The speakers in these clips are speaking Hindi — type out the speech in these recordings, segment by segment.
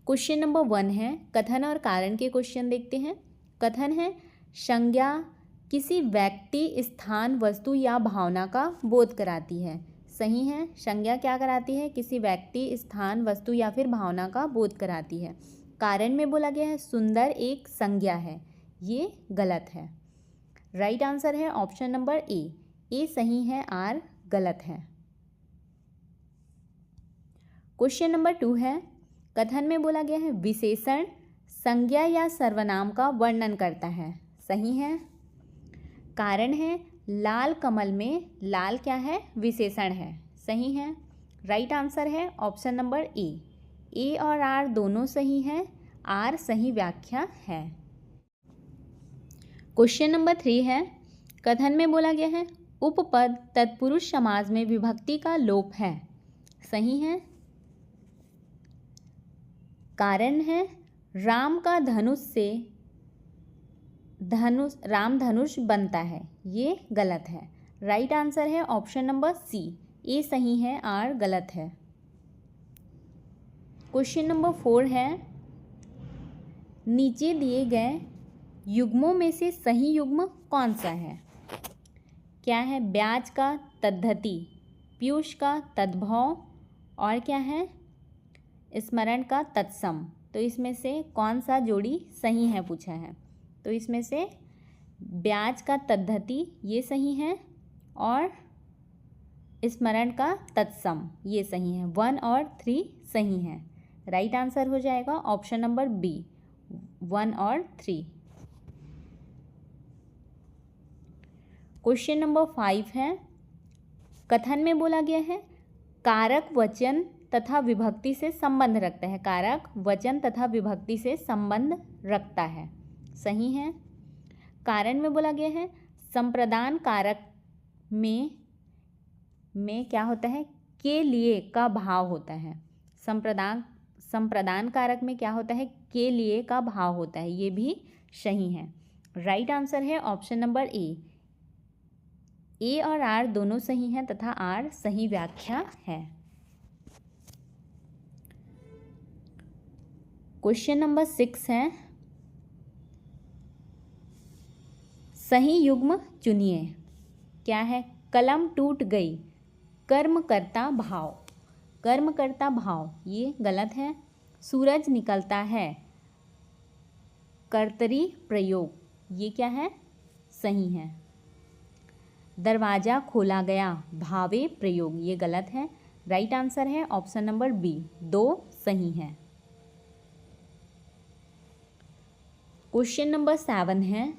क्वेश्चन नंबर 1 है कथन और कारण के क्वेश्चन देखते हैं। कथन है संज्ञा किसी व्यक्ति, स्थान, वस्तु या भावना का बोध कराती है। सही है, संज्ञा क्या कराती है? किसी व्यक्ति, स्थान, वस्तु या फिर भावना का बोध कराती है। कारण में बोला गया है सुंदर एक संज्ञा है, ये गलत है। राइट आंसर है ऑप्शन नंबर ए सही है, आर गलत है। क्वेश्चन नंबर 2 है कथन में बोला गया है विशेषण संज्ञा या सर्वनाम का वर्णन करता है। सही है। कारण है लाल कमल में, लाल क्या है? विशेषण है। सही है। राइट आंसर है ऑप्शन नंबर ए और आर दोनों सही हैं, आर सही व्याख्या है। क्वेश्चन नंबर 3 है कथन में बोला गया है उपपद तत्पुरुष समास में विभक्ति का लोप है। सही है। कारण है राम का धनुष से राम धनुष बनता है, ये गलत है। राइट आंसर है ऑप्शन नंबर सी, ए सही है, आर गलत है। क्वेश्चन नंबर 4 है नीचे दिए गए युग्मों में से सही युग्म कौन सा है? क्या है? ब्याज का तद्धति, पीयूष का तद्भव और क्या है? स्मरण का तत्सम। तो इसमें से कौन सा जोड़ी सही है पूछा है। तो इसमें से ब्याज का तद्धति ये सही है और स्मरण का तत्सम ये सही है। 1 और 3 सही हैं। राइट आंसर हो जाएगा ऑप्शन नंबर बी, 1 और 3। क्वेश्चन नंबर 5 है कथन में बोला गया है कारक वचन तथा विभक्ति से संबंध रखता है। कारक वचन तथा विभक्ति से संबंध रखता है। सही है। कारण में बोला गया है संप्रदान कारक में क्या होता है? के लिए का भाव होता है। संप्रदान कारक में क्या होता है? के लिए का भाव होता है, ये भी सही है। राइट आंसर है ऑप्शन नंबर ए और आर दोनों सही हैं तथा आर सही व्याख्या है। क्वेश्चन नंबर 6 है सही युग्म चुनिए। क्या है? कलम टूट गई, कर्मकर्ता भाव, कर्मकर्ता भाव ये गलत है। सूरज निकलता है, कर्तरी प्रयोग ये क्या है? सही है। दरवाजा खोला गया, भावे प्रयोग ये गलत है। राइट आंसर है ऑप्शन नंबर बी, 2 सही है। क्वेश्चन नंबर 7 है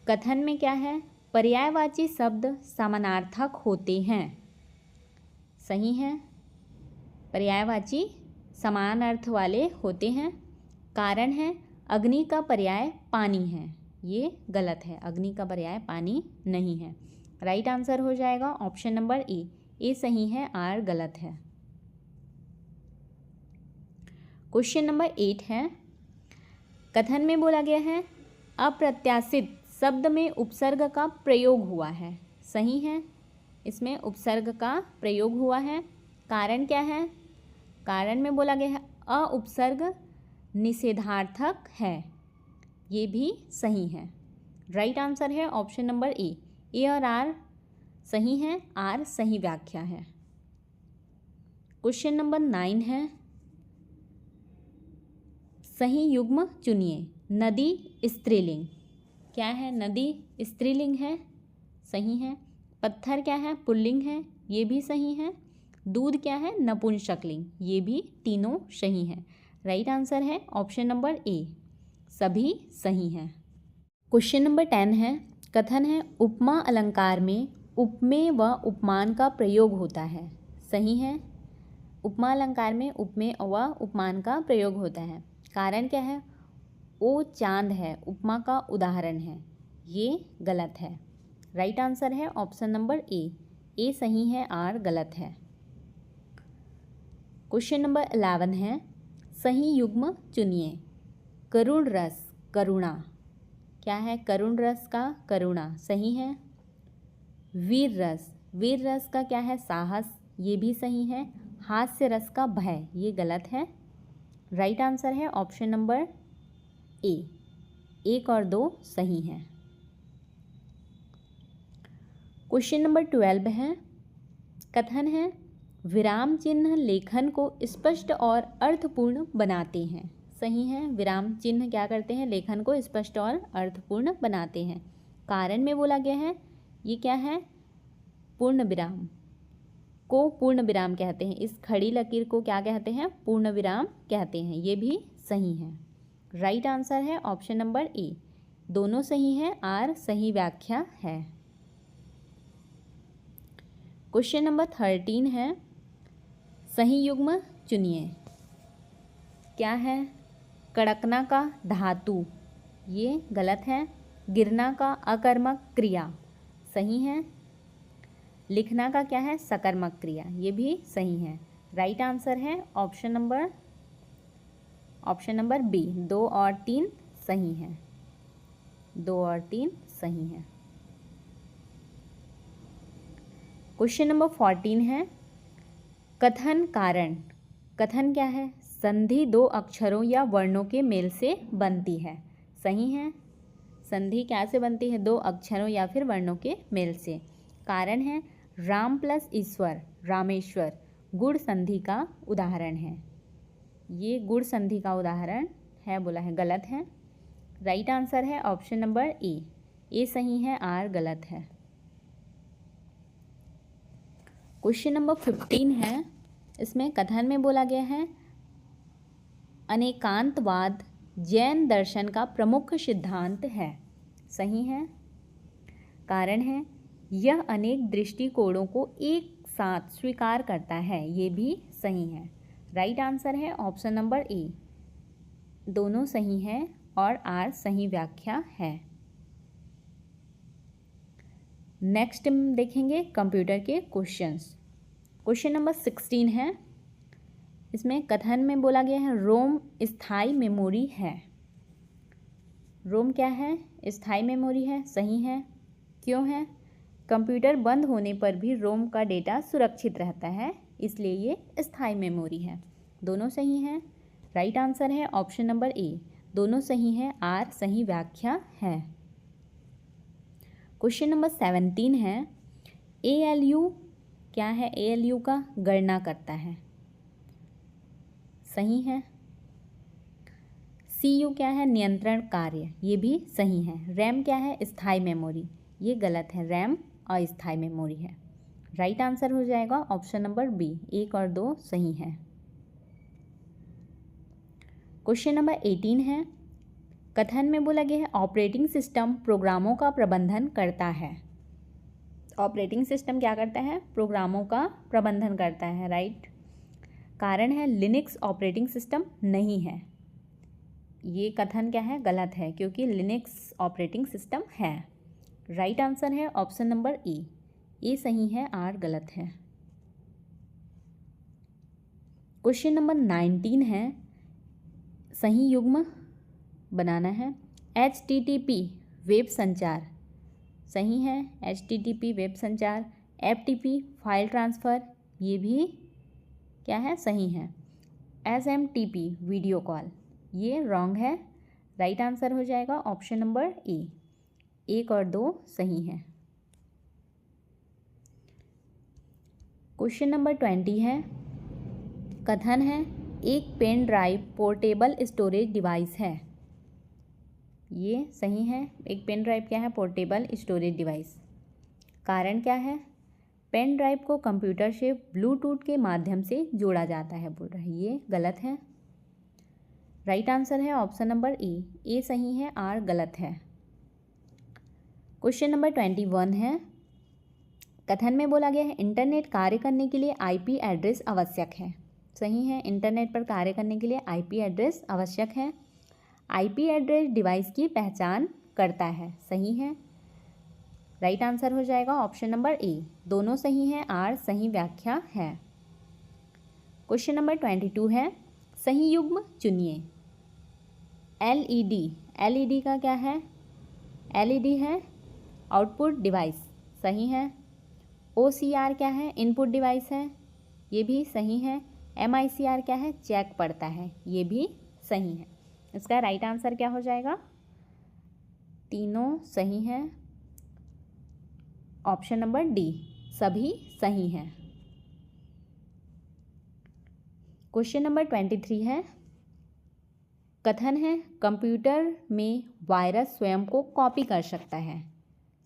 कथन में क्या है? पर्यायवाची शब्द समानार्थक होते हैं। सही है। पर्यायवाची समान अर्थ वाले होते हैं। कारण है अग्नि का पर्याय पानी है, ये गलत है। अग्नि का पर्याय पानी नहीं है। राइट आंसर हो जाएगा ऑप्शन नंबर ए सही है, आर गलत है। क्वेश्चन नंबर 8 है कथन में बोला गया है अप्रत्याशित शब्द में उपसर्ग का प्रयोग हुआ है। सही है। इसमें उपसर्ग का प्रयोग हुआ है। कारण क्या है? कारण में बोला गया है अ उपसर्ग निषेधार्थक है, ये भी सही है। राइट आंसर है ऑप्शन नंबर ए और आर सही है, आर सही व्याख्या है। क्वेश्चन नंबर 9 है सही युग्म चुनिए। नदी स्त्रीलिंग। क्या है? नदी स्त्रीलिंग है, सही है। पत्थर क्या है? पुल्लिंग है, ये भी सही है। दूध क्या है? नपुंसकलिंग, ये भी तीनों सही हैं। राइट आंसर है ऑप्शन नंबर ए, सभी सही हैं। क्वेश्चन नंबर 10 है कथन है उपमा अलंकार में उपमेय व उपमान का प्रयोग होता है। सही है। उपमा अलंकार में उपमेय व उपमान का प्रयोग होता है। कारण क्या है? वो चांद है, उपमा का उदाहरण है, ये गलत है। राइट आंसर है ऑप्शन नंबर ए सही है, आर गलत है। क्वेश्चन नंबर 11 है सही युग्म चुनिए। करुण रस, करुणा। क्या है? करुण रस का करुणा, सही है। वीर रस, वीर रस का क्या है? साहस, ये भी सही है। हास्य रस का भय, ये गलत है। राइट आंसर है ऑप्शन नंबर ए। 1 और 2 सही हैं। क्वेश्चन नंबर 12 है, कथन है विराम चिन्ह लेखन को स्पष्ट और अर्थपूर्ण बनाते हैं। सही है, विराम चिन्ह क्या करते हैं, लेखन को स्पष्ट और अर्थपूर्ण बनाते हैं। कारण में बोला गया है, ये क्या है, पूर्ण विराम को पूर्ण विराम कहते हैं। इस खड़ी लकीर को क्या कहते हैं, पूर्ण विराम कहते हैं। ये भी सही है। राइट आंसर है ऑप्शन नंबर ए। दोनों सही हैं, आर सही व्याख्या है। क्वेश्चन नंबर 13 है, सही युग्म चुनिए। क्या है, कड़कना का धातु, ये गलत है। गिरना का अकर्मक क्रिया, सही है। लिखना का क्या है, सकर्मक क्रिया, ये भी सही है। राइट आंसर है ऑप्शन नंबर बी। 2 और 3 सही हैं। 2 और 3 सही हैं। क्वेश्चन नंबर 14 है, कथन कारण। कथन क्या है, संधि 2 अक्षरों या वर्णों के मेल से बनती है। सही है, संधि क्या से बनती है, 2 अक्षरों या फिर वर्णों के मेल से। कारण है राम प्लस ईश्वर, रामेश्वर, गुण संधि का उदाहरण है। ये गुण संधि का उदाहरण है बोला है, गलत है। राइट आंसर है ऑप्शन नंबर ए। ए सही है, आर गलत है। क्वेश्चन नंबर 15 है, इसमें कथन में बोला गया है अनेकांतवाद जैन दर्शन का प्रमुख सिद्धांत है। सही है। कारण है यह अनेक दृष्टिकोणों को एक साथ स्वीकार करता है। ये भी सही है। राइट आंसर है ऑप्शन नंबर ए। दोनों सही हैं और आर सही व्याख्या है। नेक्स्ट देखेंगे कंप्यूटर के क्वेश्चंस। क्वेश्चन नंबर 16 है, इसमें कथन में बोला गया है रोम स्थायी मेमोरी है। रोम क्या है, स्थायी मेमोरी है। सही है। क्यों है, कंप्यूटर बंद होने पर भी रोम का डेटा सुरक्षित रहता है, इसलिए ये स्थायी मेमोरी है। दोनों सही हैं। राइट आंसर है ऑप्शन नंबर ए। दोनों सही हैं, आर सही व्याख्या है। क्वेश्चन नंबर 17 है, ALU क्या है, ALU का गणना करता है। सही है। CU क्या है, नियंत्रण कार्य, ये भी सही है। रैम क्या है, स्थायी मेमोरी, ये गलत है। रैम अस्थायी मेमोरी है। राइट आंसर हो जाएगा ऑप्शन नंबर बी। 1 और 2 सही है। क्वेश्चन नंबर 18 है, कथन में बोला गया है ऑपरेटिंग सिस्टम प्रोग्रामों का प्रबंधन करता है। ऑपरेटिंग सिस्टम क्या करता है, प्रोग्रामों का प्रबंधन करता है। राइट। कारण है लिनक्स ऑपरेटिंग सिस्टम नहीं है। ये कथन क्या है, गलत है, क्योंकि लिनक्स ऑपरेटिंग सिस्टम है। राइट आंसर है ऑप्शन नंबर ए। ए सही है, आर गलत है। क्वेश्चन नंबर 19 है, सही युग्म बनाना है। HTTP वेब संचार, सही है। HTTP वेब संचार। FTP फाइल ट्रांसफ़र, ये भी क्या है, सही है। SMTP वीडियो कॉल, ये रॉन्ग है। राइट आंसर हो जाएगा ऑप्शन नंबर ए। 1 और 2 सही है। क्वेश्चन नंबर 20 है, कथन है एक pen drive portable storage device है। ये सही है। एक पेन ड्राइव क्या है, पोर्टेबल स्टोरेज डिवाइस। कारण क्या है, पेन ड्राइव को कंप्यूटर से ब्लूटूथ के माध्यम से जोड़ा जाता है बोल रहा है, ये गलत है। राइट आंसर है ऑप्शन नंबर ए। ए सही है, आर गलत है। क्वेश्चन नंबर 21 है, कथन में बोला गया है इंटरनेट कार्य करने के लिए IP एड्रेस आवश्यक है। सही है। इंटरनेट पर कार्य करने के लिए IP एड्रेस आवश्यक है। IP एड्रेस डिवाइस की पहचान करता है। सही है। राइट आंसर हो जाएगा ऑप्शन नंबर ए। दोनों सही हैं, आर सही व्याख्या है। क्वेश्चन नंबर 22 है, सही युग्म चुनिए। LED का क्या है, LED है आउटपुट डिवाइस, सही है। OCR क्या है, इनपुट डिवाइस है, ये भी सही है। MICR क्या है, चेक पढ़ता है, ये भी सही है। इसका राइट आंसर क्या हो जाएगा, तीनों सही है। ऑप्शन नंबर डी सभी सही हैं। क्वेश्चन नंबर 23 है, कथन है कंप्यूटर में वायरस स्वयं को कॉपी कर सकता है।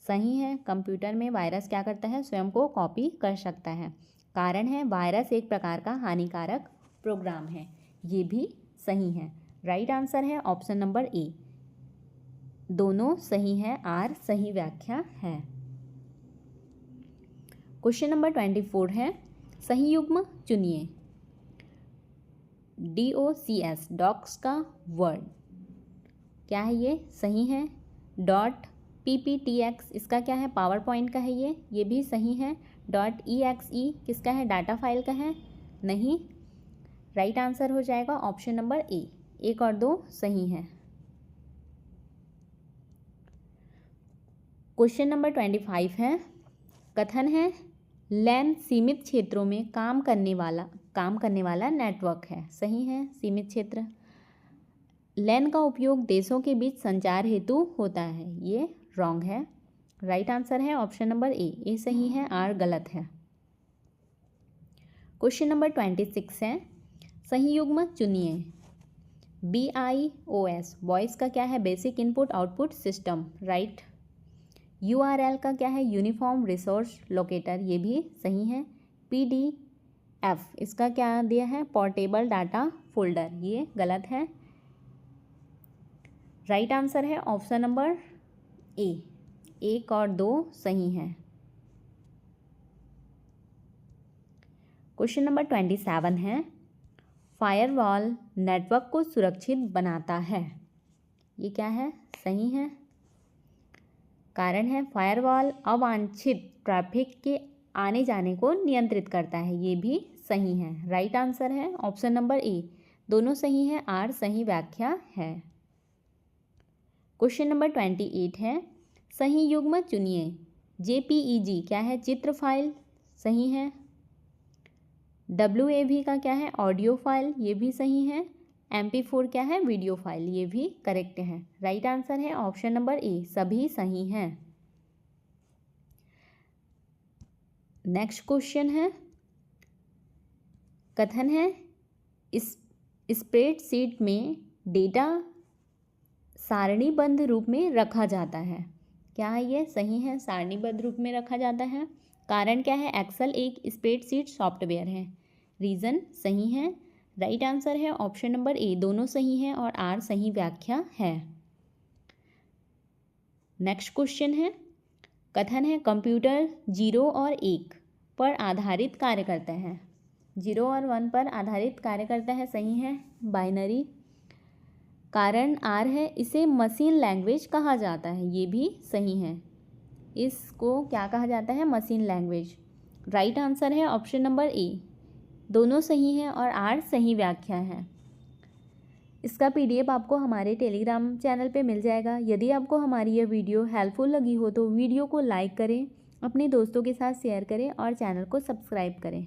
सही है, कंप्यूटर में वायरस क्या करता है, स्वयं को कॉपी कर सकता है। कारण है वायरस एक प्रकार का हानिकारक प्रोग्राम है, ये भी सही है। राइट आंसर है ऑप्शन नंबर ए, दोनों सही है, आर सही व्याख्या है। क्वेश्चन नंबर 24 है, सही युग्म चुनिए। DOCS डॉक्स का वर्ड क्या है, ये सही है। .PPTX इसका क्या है, पावर पॉइंट का है, ये भी सही है। .EXE किसका है, डाटा फाइल का है, नहीं। राइट आंसर हो जाएगा ऑप्शन नंबर ए, 1 और 2 सही है। क्वेश्चन नंबर 25 है, कथन है LAN सीमित क्षेत्रों में काम करने वाला नेटवर्क है। सही है, सीमित क्षेत्र। LAN का उपयोग देशों के बीच संचार हेतु होता है, ये रॉन्ग है। राइट आंसर है ऑप्शन नंबर ए सही है, आर गलत है। क्वेश्चन नंबर 26 है, सही युग्म चुनिए। BIOS वॉइस का क्या है, basic input output system, right. URL का क्या है, यूनिफॉर्म रिसोर्स लोकेटर, ये भी सही है। PDF इसका क्या दिया है, पोर्टेबल डाटा फोल्डर, ये गलत है। राइट आंसर है ऑप्शन नंबर ए, 1 और 2 सही हैं। क्वेश्चन नंबर 27 है, फायरवॉल नेटवर्क को सुरक्षित बनाता है। ये क्या है, सही है। कारण है फायरवॉल अवांछित ट्रैफिक के आने जाने को नियंत्रित करता है, ये भी सही है। राइट आंसर है ऑप्शन नंबर ए, दोनों सही है, आर सही व्याख्या है। क्वेश्चन नंबर 28 है, सही युग्म चुनिए। JPEG क्या है, चित्र फाइल, सही है। WAV का क्या है, ऑडियो फाइल, ये भी सही है। MP4 क्या है, वीडियो फाइल, ये भी करेक्ट है। राइट आंसर है ऑप्शन नंबर ए, सभी सही हैं। नेक्स्ट क्वेश्चन है, कथन है स्प्रेडशीट में डेटा सारणीबद्ध रूप में रखा जाता है। क्या है ये, सही है, सारणीबद्ध रूप में रखा जाता है। कारण क्या है, एक्सेल एक स्प्रेडशीट सॉफ्टवेयर है। रीज़न सही है। राइट आंसर है ऑप्शन नंबर ए, दोनों सही हैं और आर सही व्याख्या है। नेक्स्ट क्वेश्चन है, कथन है कंप्यूटर 0 और 1 पर आधारित कार्य करता है। 0 और 1 पर आधारित कार्य करता है, सही है। बाइनरी, कारण आर है, इसे मशीन लैंग्वेज कहा जाता है, ये भी सही है। इसको क्या कहा जाता है, मशीन लैंग्वेज। राइट आंसर है ऑप्शन नंबर ए, दोनों सही हैं और आर सही व्याख्या है। इसका PDF आपको हमारे टेलीग्राम चैनल पे मिल जाएगा। यदि आपको हमारी यह वीडियो हेल्पफुल लगी हो तो वीडियो को लाइक करें, अपने दोस्तों के साथ शेयर करें और चैनल को सब्सक्राइब करें।